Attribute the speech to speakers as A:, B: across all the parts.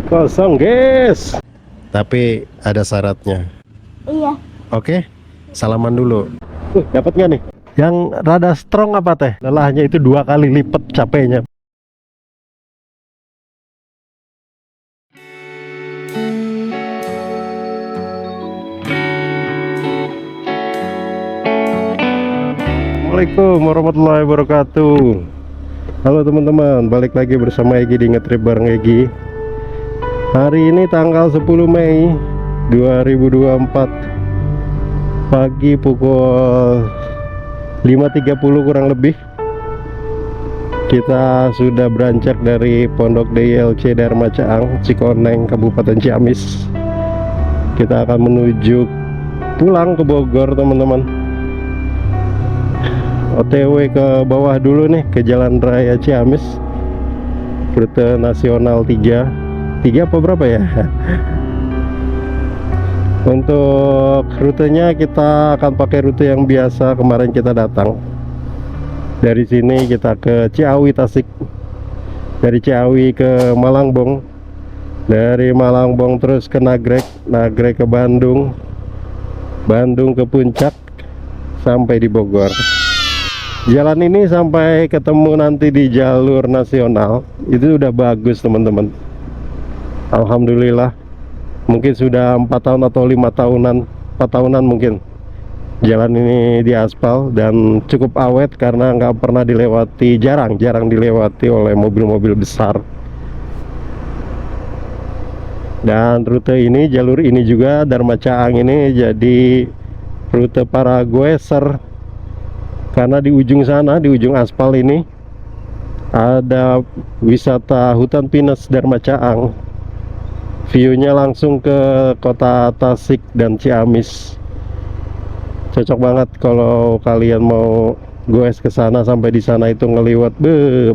A: Kosong guys. Tapi ada syaratnya.
B: Iya.
A: Oke, salaman dulu. Dapat nggak nih? Yang rada strong apa teh? Lelahnya itu 2 kali lipat capeknya. Assalamualaikum warahmatullahi wabarakatuh. Halo teman-teman, balik lagi bersama Egi di Ngetrip bareng Egi. Hari ini tanggal 10 Mei 2024, pagi pukul 5.30 kurang lebih. Kita sudah beranjak dari Pondok DILC Dharma Caang, Cikoneng, Kabupaten Ciamis. Kita akan menuju pulang ke Bogor teman-teman. OTW ke bawah dulu nih, ke Jalan Raya Ciamis, rute nasional 3 apa berapa ya. Untuk rutenya kita akan pakai rute yang biasa kemarin kita datang. Dari sini kita ke Ciawi Tasik, dari Ciawi ke Malangbong, dari Malangbong terus ke Nagrek ke Bandung, Bandung ke Puncak, sampai di Bogor. Jalan ini sampai ketemu nanti di jalur nasional itu udah bagus teman-teman. Alhamdulillah, mungkin sudah 4 tahun atau 5 tahunan, 4 tahunan mungkin jalan ini diaspal dan cukup awet karena nggak pernah dilewati, jarang dilewati oleh mobil-mobil besar. Dan rute ini, jalur ini juga Dharma Caang ini jadi rute para goeser. Karena di ujung sana, di ujung aspal ini ada wisata hutan pinus Dharma Caang. View-nya langsung ke kota Tasik dan Ciamis. Cocok banget kalau kalian mau goes ke sana, sampai di sana itu ngeliwat,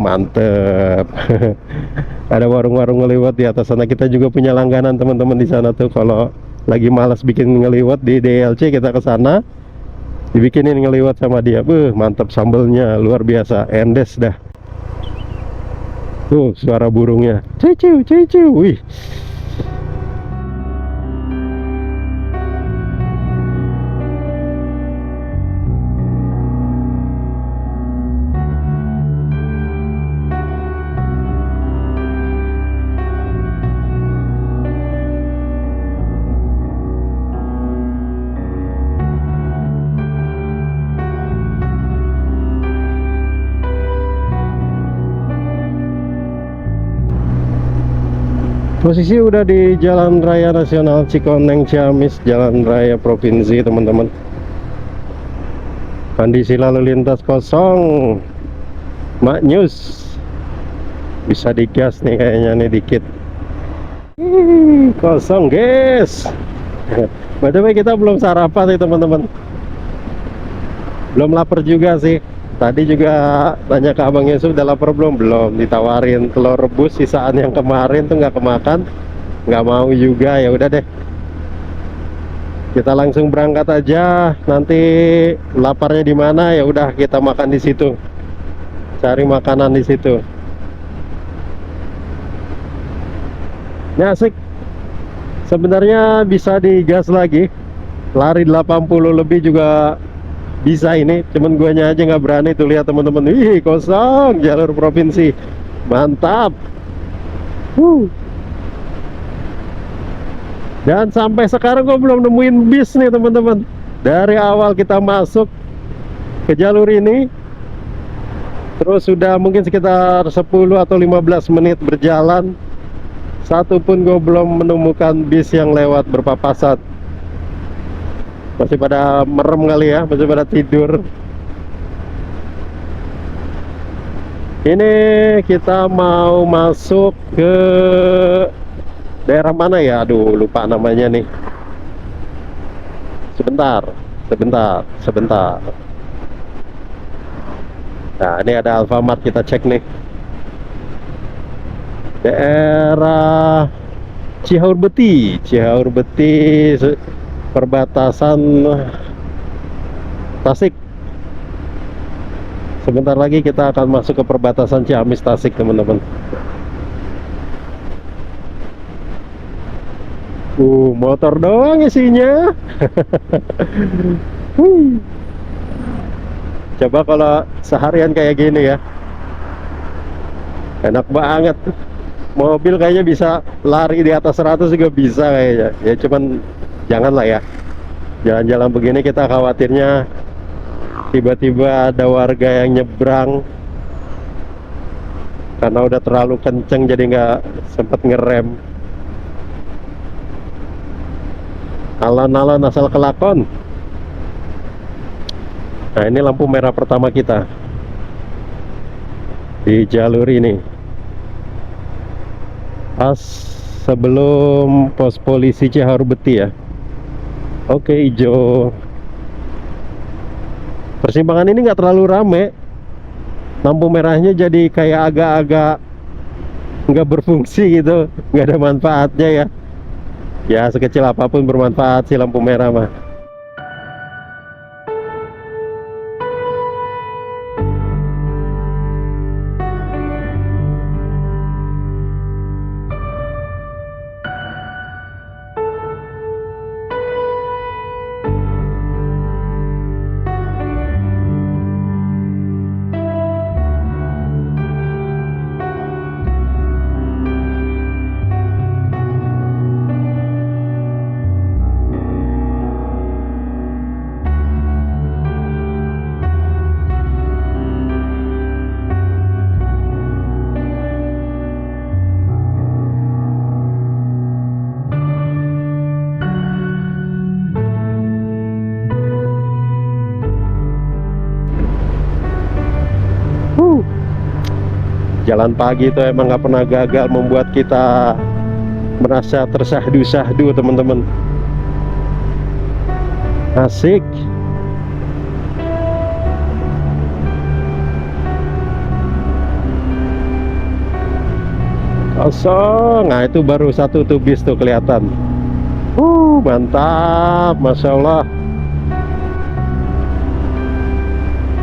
A: mantep. Ada warung-warung ngeliwat di atas sana. Kita juga punya langganan teman-teman di sana tuh. Kalau lagi malas bikin ngeliwat di DLC, kita ke sana, dibikinin ngeliwat sama dia. Mantap, sambelnya luar biasa, endes dah. Tuh suara burungnya, cucu cucu, wih. Posisi udah di Jalan Raya Nasional Cikoneng Ciamis, Jalan Raya Provinsi teman-teman. Kondisi lalu lintas kosong, maknyus. Bisa digas nih kayaknya nih dikit. Kosong guys. By the way, kita belum sarapan sih teman-teman. Belum lapar juga sih. Tadi juga tanya ke Abang Yusuf, udah lapar belum? Belum. Ditawarin telur rebus sisaan yang kemarin tuh nggak kemakan, nggak mau juga. Ya udah deh, kita langsung berangkat aja. Nanti laparnya di mana ya udah kita makan di situ, cari makanan di situ. Ini asik. Sebenarnya bisa digas lagi, lari 80 lebih juga bisa ini, cuman guanya aja nggak berani. Tuh lihat teman-teman, ih kosong jalur provinsi, mantap. Dan sampai sekarang gue belum nemuin bis nih teman-teman. Dari awal kita masuk ke jalur ini, terus sudah mungkin sekitar 10 atau 15 menit berjalan, satu pun gue belum menemukan bis yang lewat berpapasan. Masih pada merem kali ya, masih pada tidur. Ini kita mau masuk ke daerah mana ya? Aduh, lupa namanya nih. Sebentar. Nah, ini ada Alfamart, kita cek nih. Daerah Cihaur Beti, perbatasan Tasik. Sebentar lagi kita akan masuk ke perbatasan Ciamis Tasik teman-teman. Motor doang isinya. Wih. Coba kalau seharian kayak gini ya, enak banget. Mobil kayaknya bisa lari di atas 100 juga bisa kayaknya. Ya cuman janganlah ya. Jalan-jalan begini kita khawatirnya tiba-tiba ada warga yang nyebrang karena udah terlalu kenceng jadi nggak sempet ngerem. Alon-alon asal kelakon. Nah, ini lampu merah pertama kita di jalur ini, pas sebelum pos polisi Ciharurbeti ya. Oke, hijau. Persimpangan ini nggak terlalu rame, lampu merahnya jadi kayak agak-agak nggak berfungsi gitu, nggak ada manfaatnya ya. Ya sekecil apapun bermanfaat sih lampu merah mah. Jalan pagi itu emang nggak pernah gagal membuat kita merasa tersahdu-sahdu, teman-teman. Asik. Kosong. Nah itu baru satu tuh bis tuh kelihatan. Mantap, Masya Allah.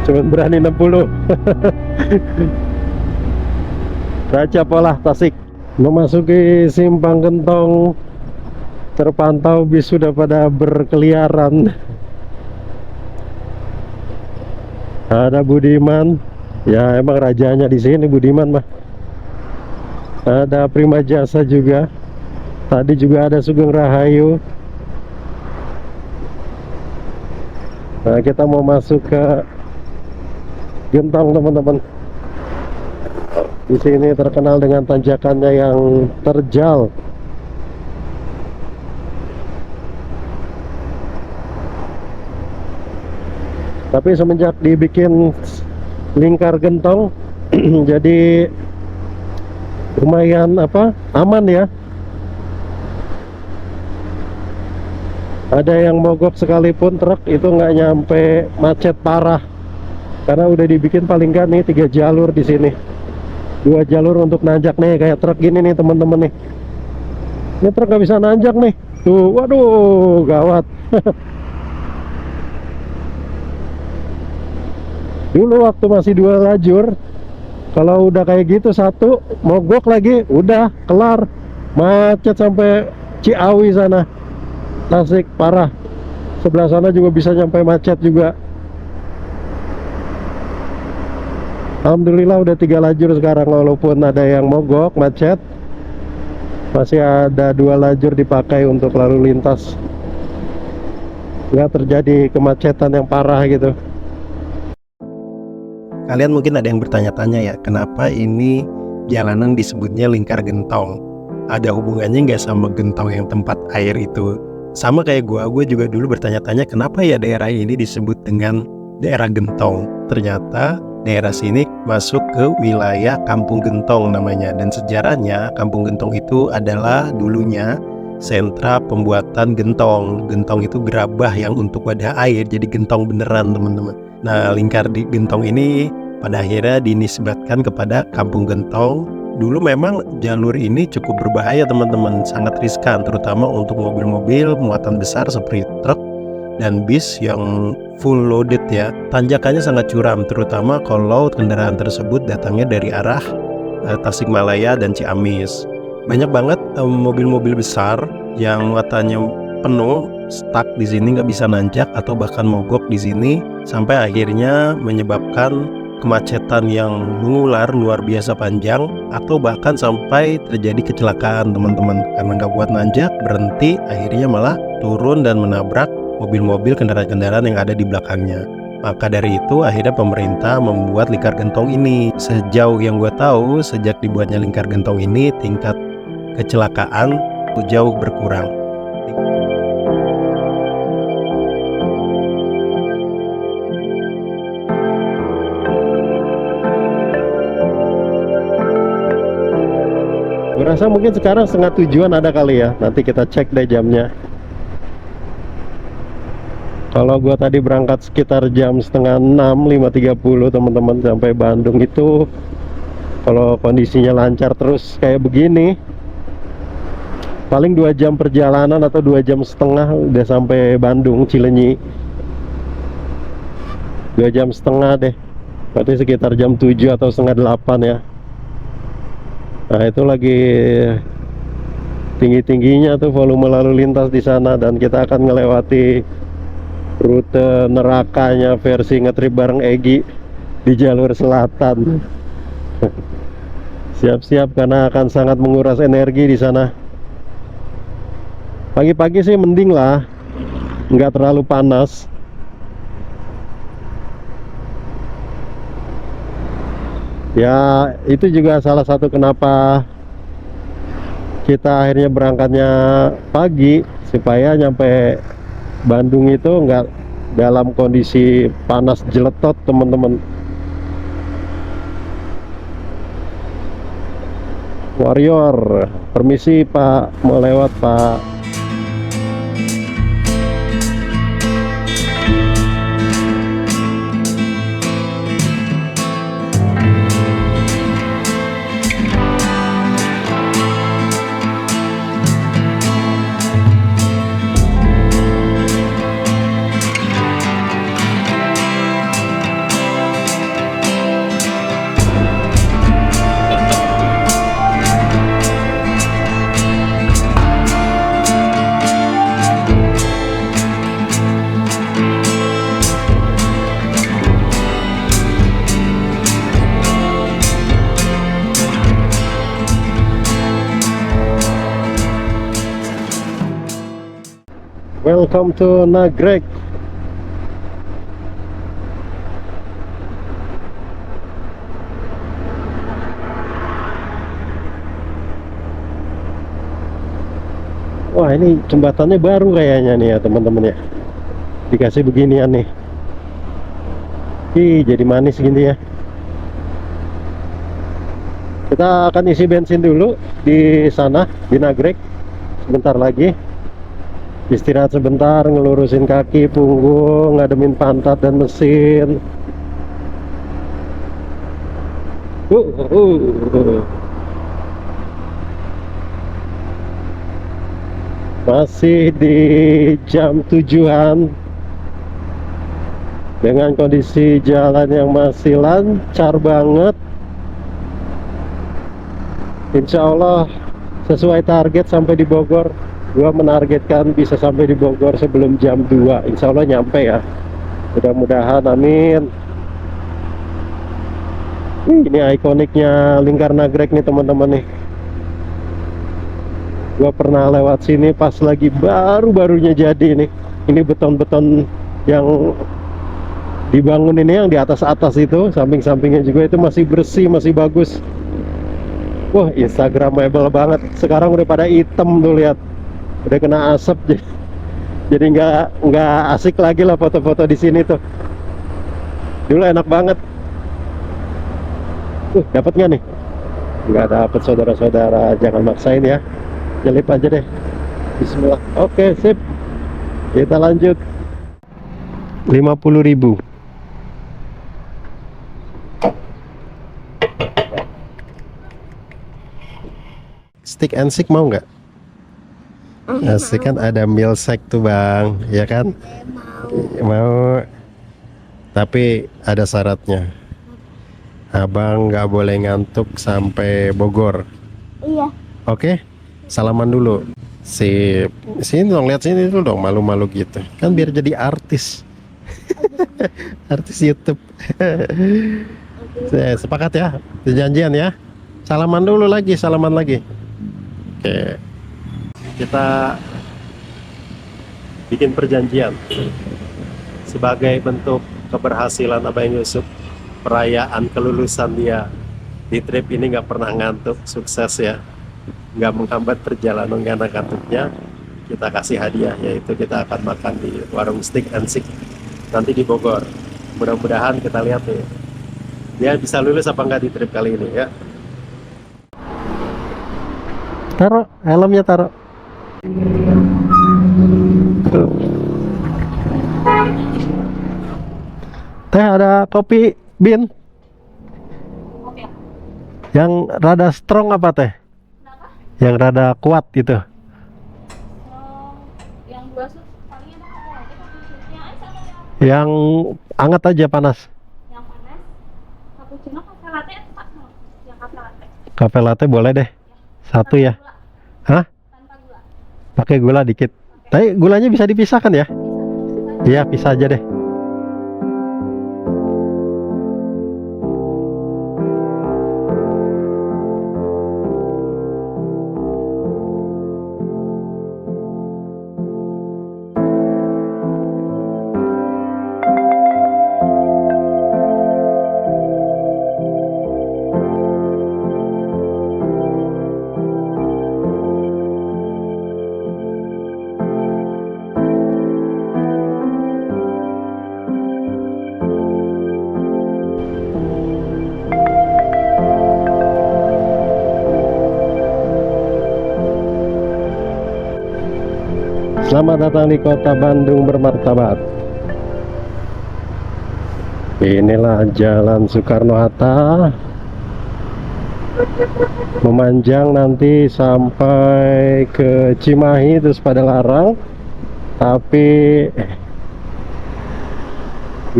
A: Cuman berani 60. Raja Polah Tasik. Memasuki Simpang Gentong, terpantau bis sudah pada berkeliaran. Ada Budiman, ya emang rajanya di sini Budiman mah. Ada Prima Jasa juga. Tadi juga ada Sugeng Rahayu. Nah, kita mau masuk ke Gentong, teman-teman. Di sini terkenal dengan tanjakannya yang terjal. Tapi semenjak dibikin lingkar Gentong, jadi lumayan aman ya. Ada yang mogok sekalipun truk itu nggak nyampe macet parah, karena udah dibikin paling nggak nih 3 jalur di sini. 2 jalur untuk nanjak nih, kayak truk gini nih teman-teman nih. Ini truk nggak bisa nanjak nih. Tuh, waduh, gawat. Dulu waktu masih 2 lajur, kalau udah kayak gitu satu mogok lagi, udah kelar, macet sampai Ciawi sana, Tasik parah. Sebelah sana juga bisa nyampe macet juga. Alhamdulillah udah 3 lajur sekarang, walaupun ada yang mogok macet, masih ada 2 lajur dipakai untuk lalu lintas, nggak terjadi kemacetan yang parah gitu.
B: Kalian mungkin ada yang bertanya-tanya ya, kenapa ini jalanan disebutnya Lingkar Gentong? Ada hubungannya nggak sama gentong yang tempat air itu? Sama kayak gue juga dulu bertanya-tanya kenapa ya daerah ini disebut dengan daerah Gentong. Ternyata daerah sini masuk ke wilayah Kampung Gentong namanya. Dan sejarahnya Kampung Gentong itu adalah dulunya sentra pembuatan gentong. Gentong itu gerabah yang untuk wadah air, jadi gentong beneran teman-teman. Nah, lingkar di Gentong ini pada akhirnya dinisbatkan kepada Kampung Gentong. Dulu memang jalur ini cukup berbahaya teman-teman, sangat riskan, terutama untuk mobil-mobil muatan besar seperti truk dan bis yang full loaded ya. Tanjakannya sangat curam, terutama kalau kendaraan tersebut datangnya dari arah Tasikmalaya dan Ciamis. Banyak banget mobil-mobil besar yang muatannya penuh, stuck di sini nggak bisa nanjak atau bahkan mogok di sini, sampai akhirnya menyebabkan kemacetan yang mengular luar biasa panjang, atau bahkan sampai terjadi kecelakaan teman-teman, karena nggak buat nanjak, berhenti, akhirnya malah turun dan menabrak mobil-mobil, kendaraan-kendaraan yang ada di belakangnya. Maka dari itu akhirnya pemerintah membuat lingkar gentong ini. Sejauh yang gue tahu, sejak dibuatnya lingkar gentong ini, tingkat kecelakaan jauh berkurang.
A: Gue rasa mungkin sekarang 6:30 ada kali ya. Nanti kita cek deh jamnya. Kalau gue tadi berangkat sekitar jam 5:30, 5:30 teman-teman, sampai Bandung itu, kalau kondisinya lancar terus kayak begini, paling 2 jam perjalanan atau 2,5 jam udah sampai Bandung, Cilenyi. 2,5 jam deh. Berarti sekitar jam 7 atau setengah 8 ya. Nah, itu lagi tinggi-tingginya tuh volume lalu lintas di sana, dan kita akan melewati rute nerakanya versi ngetrip bareng Egi di jalur selatan. Siap-siap karena akan sangat menguras energi di sana. Pagi-pagi sih mending lah, nggak terlalu panas. Ya, itu juga salah satu kenapa kita akhirnya berangkatnya pagi, supaya nyampe Bandung itu nggak dalam kondisi panas jeletot teman-teman. Warrior, permisi Pak, mau lewat Pak. Welcome to Nagreg. Wah, ini jembatannya baru kayaknya nih ya teman-teman ya. Dikasih beginian nih. Ih, jadi manis gini ya. Kita akan isi bensin dulu di sana, di Nagreg. Sebentar lagi. Istirahat sebentar, ngelurusin kaki, punggung, ngademin pantat dan mesin. Masih di jam 7-an dengan kondisi jalan yang masih lancar banget. Insya Allah sesuai target sampai di Bogor. Gua menargetkan bisa sampai di Bogor sebelum jam 2. Insya Allah nyampe ya. Mudah-mudahan, amin. Ini ikoniknya lingkar Nagreg nih teman-teman nih. Gua pernah lewat sini pas lagi baru-barunya jadi nih. Ini beton-beton yang dibangun ini, yang di atas-atas itu, samping-sampingnya juga itu masih bersih, masih bagus. Wah, instagramable banget. Sekarang udah pada hitam tuh, lihat. Udah kena asap, jadi nggak asik lagi lah foto-foto di sini tuh. Dulu enak banget. Dapat nggak nih? Nggak dapat saudara-saudara, jangan maksain ya. Jelip aja deh. Bismillah. Oke, sip. Kita lanjut. 50.000. Stick and stick mau nggak? Asik kan, ada milkshake tuh bang, ya kan? Mau. Tapi ada syaratnya. Abang nggak boleh ngantuk sampai Bogor.
C: Iya.
A: Oke? Salaman dulu. Sip. Sini dong, lihat sini dulu dong, malu-malu gitu. Kan biar jadi artis. Artis YouTube. Sepakat ya, perjanjian ya. Salaman dulu lagi, salaman lagi. Oke. Kita bikin perjanjian sebagai bentuk keberhasilan Abang Yusuf, perayaan kelulusan dia di trip ini nggak pernah ngantuk, sukses ya, nggak menghambat perjalanan karena ngantuknya. Kita kasih hadiah, yaitu kita akan makan di warung Steak and Shake nanti di Bogor. Mudah-mudahan kita lihat nih dia bisa lulus apa enggak di trip kali ini ya. Taruh helmnya, taruh. Teh, ada kopi Bin yang rada strong apa teh?
C: Kenapa?
A: Yang rada kuat gitu.
C: Yang dua sup paling enak apa lagi? Yang es atau
A: Yang anget aja, panas.
C: yang panas? Cappuccino, cafe latte atau Pak? Yang cafe latte.
A: Cafe latte boleh deh. Satu ya.
C: Tanpa gula.
A: Hah?
C: Tanpa gula.
A: Pakai gula dikit. Tapi gulanya bisa dipisahkan ya?
C: Bisa.
A: Iya, pisah aja deh. Selamat datang di kota Bandung bermartabat. Inilah Jalan Soekarno-Hatta, memanjang nanti sampai ke Cimahi terus Padalarang. Tapi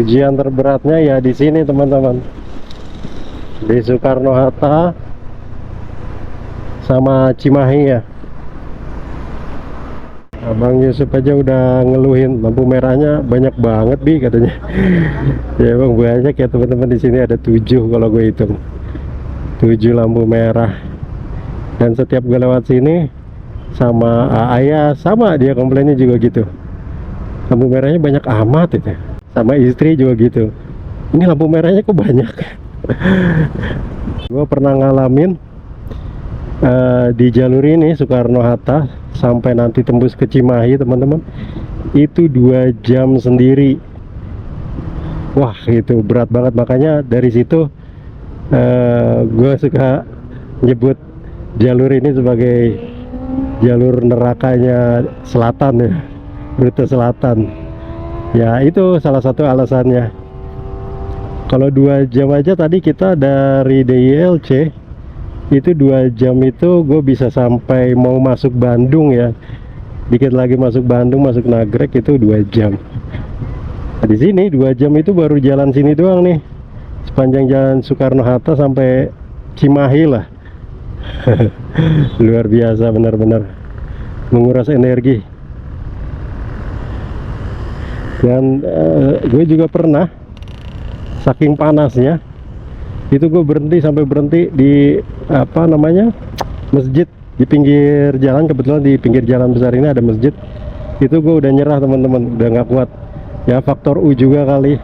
A: ujian terberatnya ya di sini teman-teman, di Soekarno-Hatta sama Cimahi ya. Abang Yusuf aja udah ngeluhin lampu merahnya banyak banget Bi katanya. Ya emang banyak ya teman-teman, di sini ada 7 kalau gue hitung. 7 lampu merah. Dan setiap gue lewat sini sama ayah sama dia komplainnya juga gitu. Lampu merahnya banyak amat itu. Sama istri juga gitu. Ini lampu merahnya kok banyak. Gue pernah ngalamin di jalur ini Soekarno-Hatta sampai nanti tembus ke Cimahi teman-teman, itu 2 jam sendiri. Wah itu berat banget, makanya dari situ gue suka nyebut jalur ini sebagai jalur nerakanya selatan ya, rute selatan ya. Itu salah satu alasannya. Kalau 2 jam aja tadi kita dari DILC itu 2 jam itu gue bisa sampai mau masuk Bandung ya, dikit lagi masuk Bandung, masuk Nagrek itu 2 jam. Nah, di sini 2 jam itu baru jalan sini doang nih, sepanjang jalan Soekarno-Hatta sampai Cimahi lah. Luar biasa, benar-benar menguras energi. Dan gue juga pernah saking panasnya itu gue berhenti sampai berhenti di apa namanya, masjid di pinggir jalan. Kebetulan di pinggir jalan besar ini ada masjid. Itu gue udah nyerah teman-teman, udah nggak kuat ya. Faktor U juga kali.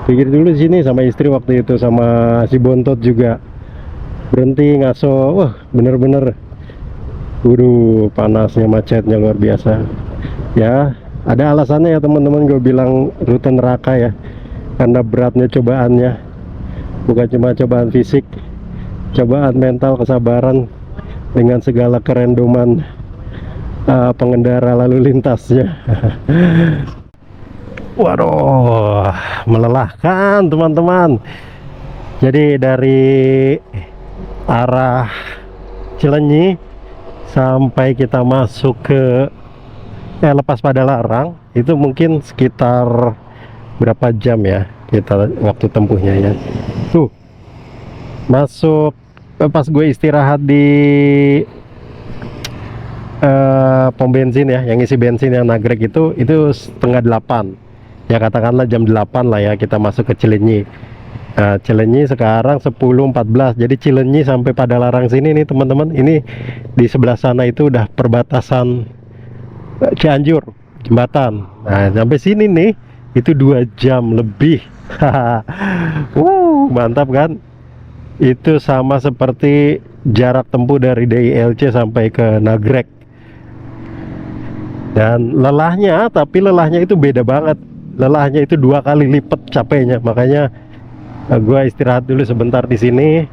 A: Pikir dulu di sini sama istri waktu itu, sama si Bontot juga berhenti ngaso. Wah bener-bener waduh, panasnya, macetnya luar biasa ya. Ada alasannya ya teman-teman, gue bilang rute neraka ya, karena beratnya cobaannya. Bukan cuma cobaan fisik, cobaan mental, kesabaran dengan segala kerendoman pengendara lalu lintasnya. Waduh, melelahkan teman-teman. Jadi dari arah Cilenyi sampai kita masuk ke lepas Padalarang itu mungkin sekitar berapa jam ya kita waktu tempuhnya ya. Tuh masuk pas gue istirahat di pom bensin ya, yang isi bensin yang nagrek itu setengah 8 ya, katakanlah jam 8 lah ya kita masuk ke Cilenyi. Nah, Cilenyi sekarang 10.14, jadi Cilenyi sampai pada larang sini nih teman-teman, ini di sebelah sana itu udah perbatasan Cianjur, jembatan. Nah sampai sini nih itu 2 jam lebih. Mantap kan? Itu sama seperti jarak tempuh dari DILC sampai ke Nagrek. Dan lelahnya, tapi lelahnya itu beda banget. Lelahnya itu 2 kali lipat capeknya. Makanya gua istirahat dulu sebentar di sini,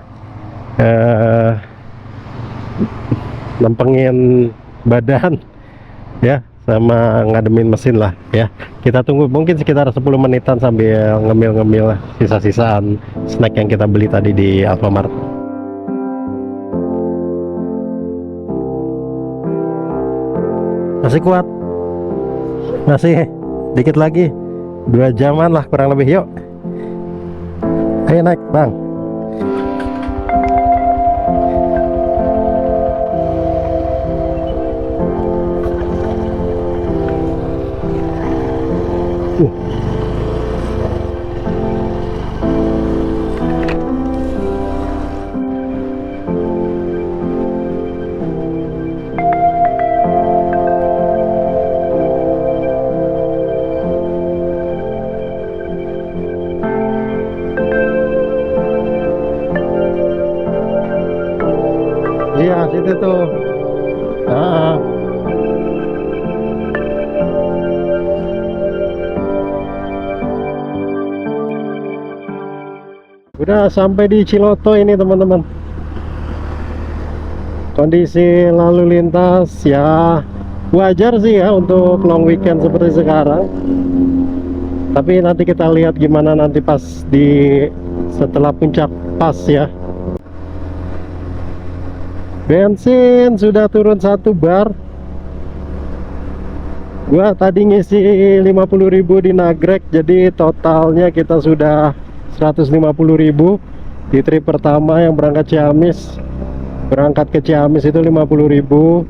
A: nempengin badan ya, sama ngademin mesin lah ya. Kita tunggu mungkin sekitar 10 menitan sambil ngemil-ngemil sisa-sisaan snack yang kita beli tadi di Alfamart. Masih kuat, masih dikit lagi, 2 jaman lah kurang lebih. Yuk, ayo naik bang. Iya, situ tuh. Udah sampai di Ciloto ini teman-teman. Kondisi lalu lintas ya wajar sih ya untuk long weekend seperti sekarang. Tapi nanti kita lihat gimana nanti pas setelah puncak pas ya. Bensin sudah turun 1 bar. Gua tadi ngisi 50.000 di Nagrek, jadi totalnya kita sudah 150.000 di trip pertama yang berangkat Ciamis. Berangkat ke Ciamis itu 50.000.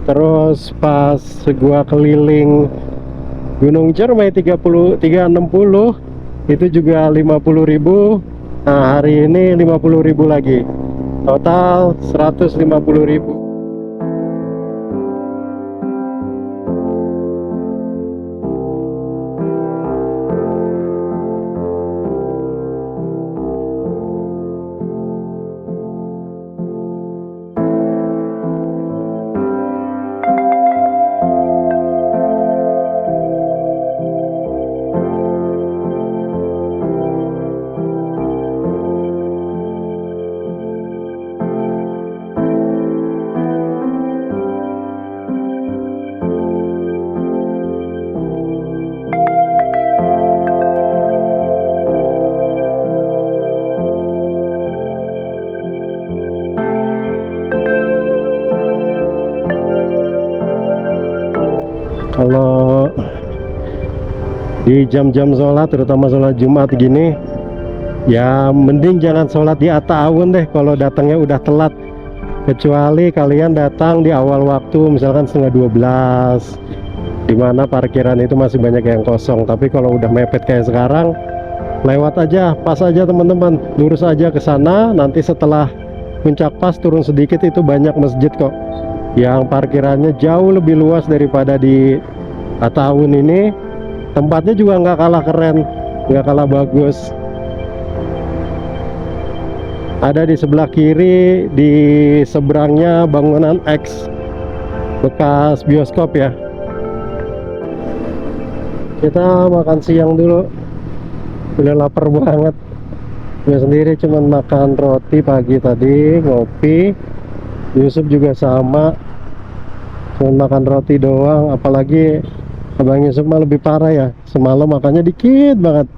A: Terus pas gua keliling Gunung Ciremai 360 itu juga 50.000. Nah, hari ini 50.000 lagi. Total 150.000. Kalau di jam-jam sholat, terutama sholat Jumat gini, ya mending jangan sholat di Atta'awun deh kalau datangnya udah telat. Kecuali kalian datang di awal waktu, misalkan setengah 12, dimana parkiran itu masih banyak yang kosong. Tapi kalau udah mepet kayak sekarang, lewat aja, pas aja teman-teman, lurus aja ke sana. Nanti setelah puncak pas turun sedikit itu banyak masjid kok yang parkirannya jauh lebih luas daripada di Atta'awun ini. Tempatnya juga nggak kalah keren, nggak kalah bagus. Ada di sebelah kiri, di seberangnya bangunan X bekas bioskop ya. Kita makan siang dulu, udah lapar banget. Gue sendiri cuman makan roti pagi tadi, ngopi. Yusuf juga sama, cuma makan roti doang. Apalagi Abang Yusuf mah lebih parah ya, semalam makannya dikit banget.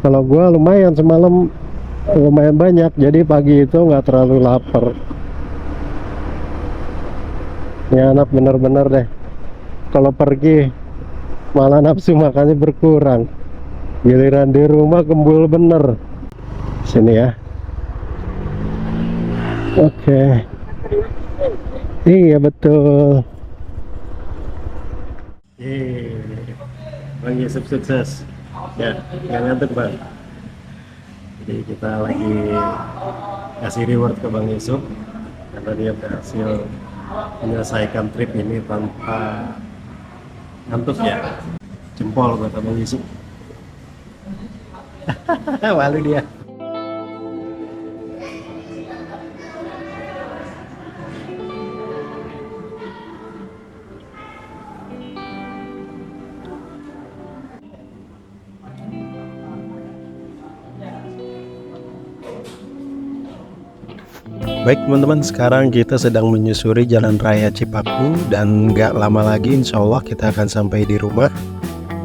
A: Kalau gua lumayan, semalam lumayan banyak, jadi pagi itu nggak terlalu lapar. Ini anak bener-bener deh, kalau pergi malah nafsu makannya berkurang, giliran di rumah gembul bener. Sini ya. Oke. Iya betul. Bang Yusuf sukses. Ya, nggak ngantuk Bang. Jadi kita lagi kasih reward ke Bang Yusuf karena dia berhasil menyelesaikan trip ini tanpa ngantuk ya. Jempol buat Bang Yusuf. Malu dia.
B: Baik teman-teman, sekarang kita sedang menyusuri Jalan Raya Cipaku dan nggak lama lagi insya Allah kita akan sampai di rumah.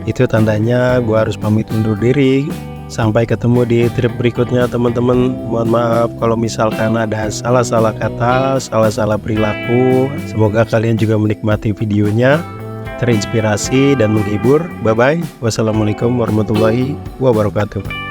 B: Itu tandanya gue harus pamit undur diri. Sampai ketemu di trip berikutnya teman-teman. Mohon maaf kalau misalkan ada salah-salah kata, salah-salah perilaku. Semoga kalian juga menikmati videonya, terinspirasi dan menghibur. Bye-bye. Wassalamualaikum warahmatullahi wabarakatuh.